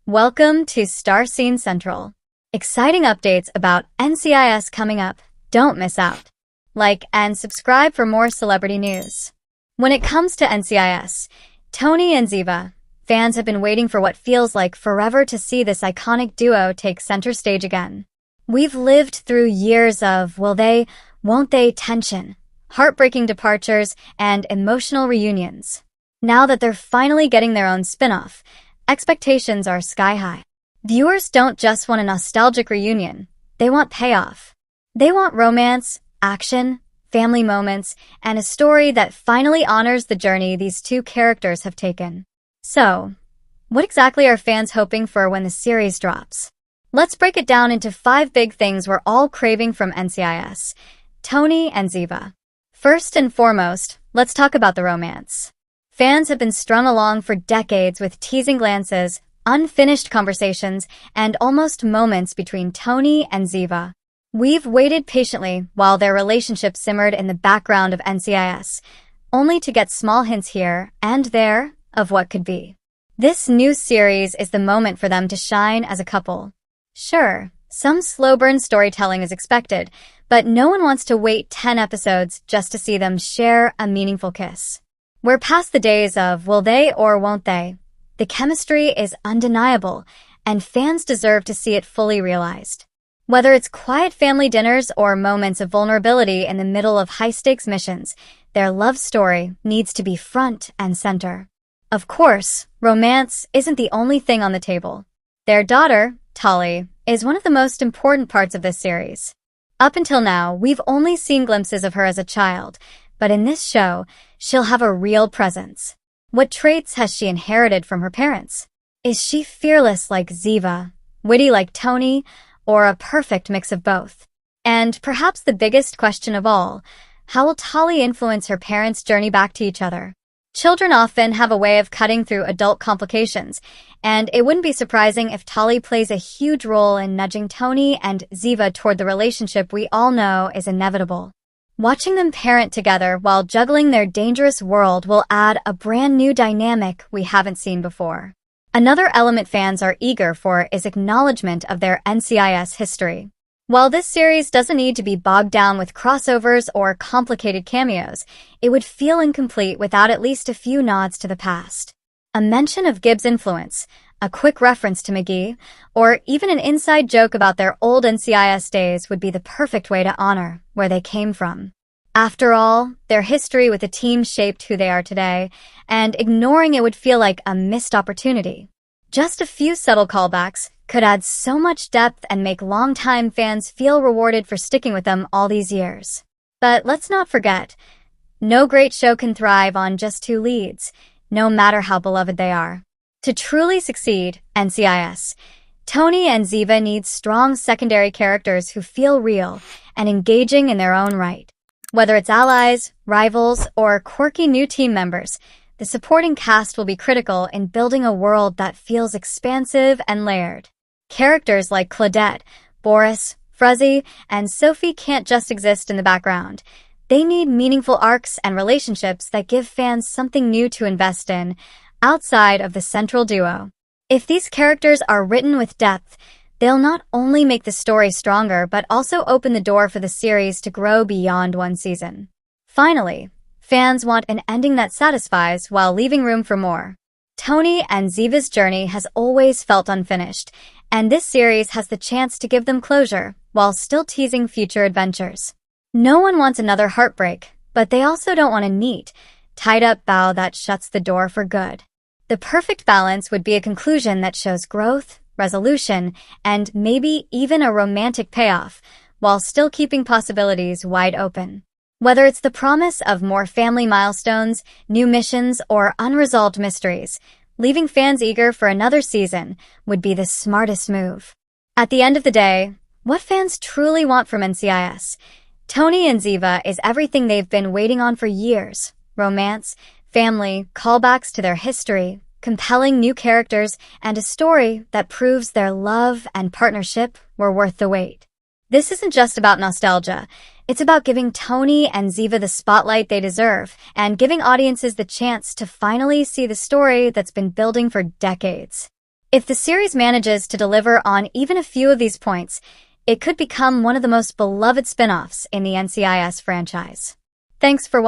Welcome to StarScene Central. Exciting updates about NCIS coming up. Don't miss out. Like and subscribe for more celebrity news. When it comes to NCIS, Tony and Ziva, fans have been waiting for what feels like forever to see this iconic duo take center stage again. We've lived through years of will they, won't they tension, heartbreaking departures, and emotional reunions. Now that they're finally getting their own spin-off, expectations are sky high. Viewers don't just want a nostalgic reunion, they want payoff. They want romance, action, family moments, and a story that finally honors the journey these two characters have taken. So, what exactly are fans hoping for when the series drops? Let's break it down into 5 big things we're all craving from NCIS, Tony and Ziva. First and foremost, let's talk about the romance. Fans have been strung along for decades with teasing glances, unfinished conversations, and almost moments between Tony and Ziva. We've waited patiently while their relationship simmered in the background of NCIS, only to get small hints here and there of what could be. This new series is the moment for them to shine as a couple. Sure, some slow-burn storytelling is expected, but no one wants to wait 10 episodes just to see them share a meaningful kiss. We're past the days of will they or won't they. The chemistry is undeniable, and fans deserve to see it fully realized. Whether it's quiet family dinners or moments of vulnerability in the middle of high-stakes missions, their love story needs to be front and center. Of course, romance isn't the only thing on the table. Their daughter, Tali, is one of the most important parts of this series. Up until now, we've only seen glimpses of her as a child, but in this show, she'll have a real presence. What traits has she inherited from her parents? Is she fearless like Ziva, witty like Tony, or a perfect mix of both? And perhaps the biggest question of all, how will Tali influence her parents' journey back to each other? Children often have a way of cutting through adult complications, and it wouldn't be surprising if Tali plays a huge role in nudging Tony and Ziva toward the relationship we all know is inevitable. Watching them parent together while juggling their dangerous world will add a brand new dynamic we haven't seen before. Another element fans are eager for is acknowledgement of their NCIS history. While this series doesn't need to be bogged down with crossovers or complicated cameos, it would feel incomplete without at least a few nods to the past. A mention of Gibbs' influence, a quick reference to McGee, or even an inside joke about their old NCIS days would be the perfect way to honor where they came from. After all, their history with the team shaped who they are today, and ignoring it would feel like a missed opportunity. Just a few subtle callbacks could add so much depth and make longtime fans feel rewarded for sticking with them all these years. But let's not forget, no great show can thrive on just 2 leads, no matter how beloved they are. To truly succeed, NCIS, Tony and Ziva need strong secondary characters who feel real and engaging in their own right. Whether it's allies, rivals, or quirky new team members, the supporting cast will be critical in building a world that feels expansive and layered. Characters like Claudette, Boris, Fruzzy, and Sophie can't just exist in the background. They need meaningful arcs and relationships that give fans something new to invest in, outside of the central duo. If these characters are written with depth, they'll not only make the story stronger but also open the door for the series to grow beyond one season. Finally, fans want an ending that satisfies while leaving room for more. Tony and Ziva's journey has always felt unfinished, and this series has the chance to give them closure while still teasing future adventures. No one wants another heartbreak, but they also don't want a neat, tied-up bow that shuts the door for good. The perfect balance would be a conclusion that shows growth, resolution, and maybe even a romantic payoff, while still keeping possibilities wide open. Whether it's the promise of more family milestones, new missions, or unresolved mysteries, leaving fans eager for another season would be the smartest move. At the end of the day, what fans truly want from NCIS, Tony and Ziva is everything they've been waiting on for years. Romance, family, callbacks to their history, compelling new characters, and a story that proves their love and partnership were worth the wait. This isn't just about nostalgia. It's about giving Tony and Ziva the spotlight they deserve and giving audiences the chance to finally see the story that's been building for decades. If the series manages to deliver on even a few of these points, it could become one of the most beloved spin-offs in the NCIS franchise. Thanks for watching.